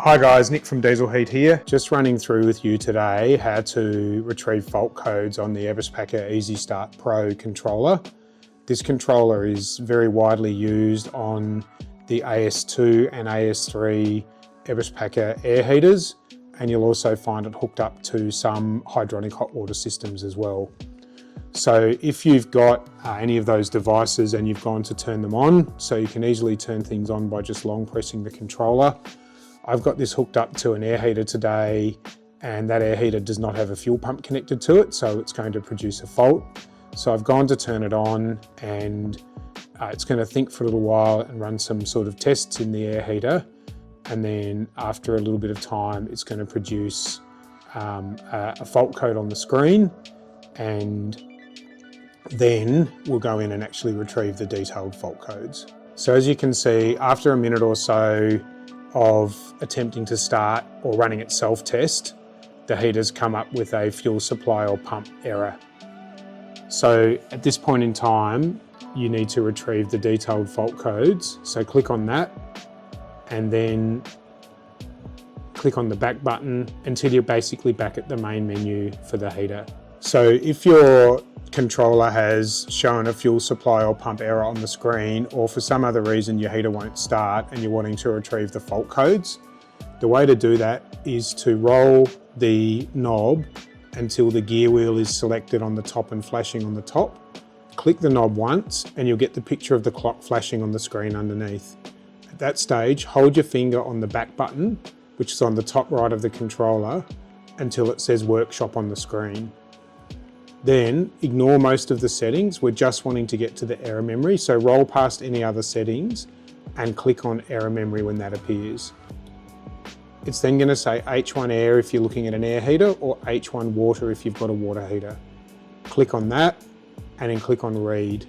Hi guys, Nick from Dieselheat here. Just running through with you today how to retrieve fault codes on the Eberspacher EasyStart Pro controller. This controller is very widely used on the AS2 and AS3 Eberspacher air heaters, and you'll also find it hooked up to some hydronic hot water systems as well. So if you've got any of those devices and you've gone to turn them on, so you can easily turn things on by just long pressing the controller. I've got this hooked up to an air heater today, and that air heater does not have a fuel pump connected to it, so it's going to produce a fault. So I've gone to turn it on, and it's going to think for a little while and run some sort of tests in the air heater, and then after a little bit of time it's going to produce a fault code on the screen, and then we'll go in and actually retrieve the detailed fault codes. So as you can see, after a minute or so of attempting to start or running its self-test, the heater's come up with a fuel supply or pump error. So at this point in time, you need to retrieve the detailed fault codes. So click on that and then click on the back button until you're basically back at the main menu for the heater. So if your controller has shown a fuel supply or pump error on the screen, or for some other reason your heater won't start and you're wanting to retrieve the fault codes, the way to do that is to roll the knob until the gear wheel is selected on the top and flashing on the top. Click the knob once and you'll get the picture of the clock flashing on the screen underneath. At that stage, hold your finger on the back button, which is on the top right of the controller, until it says workshop on the screen. Then ignore most of the settings. We're just wanting to get to the error memory, so roll past any other settings and click on error memory when that appears. It's then going to say H1 air if you're looking at an air heater, or H1 water if you've got a water heater. Click on that and then click on read.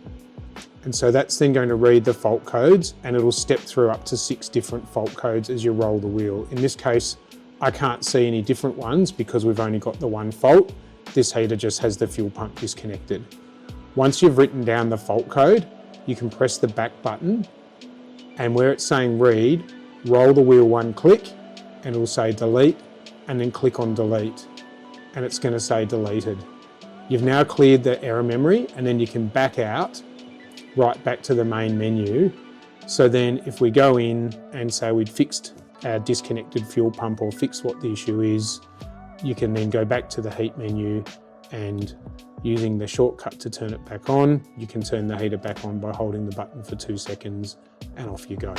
And so that's then going to read the fault codes, and it'll step through up to 6 different fault codes as you roll the wheel. In this case, I can't see any different ones because we've only got the one fault. This heater just has the fuel pump disconnected. Once you've written down the fault code, you can press the back button, and where it's saying read, roll the wheel one click and it'll say delete, and then click on delete and it's going to say deleted. You've now cleared the error memory, and then you can back out right back to the main menu. So then if we go in and say we'd fixed our disconnected fuel pump or fixed what the issue is, you can then go back to the heat menu, and using the shortcut to turn it back on, you can turn the heater back on by holding the button for 2 seconds, and off you go.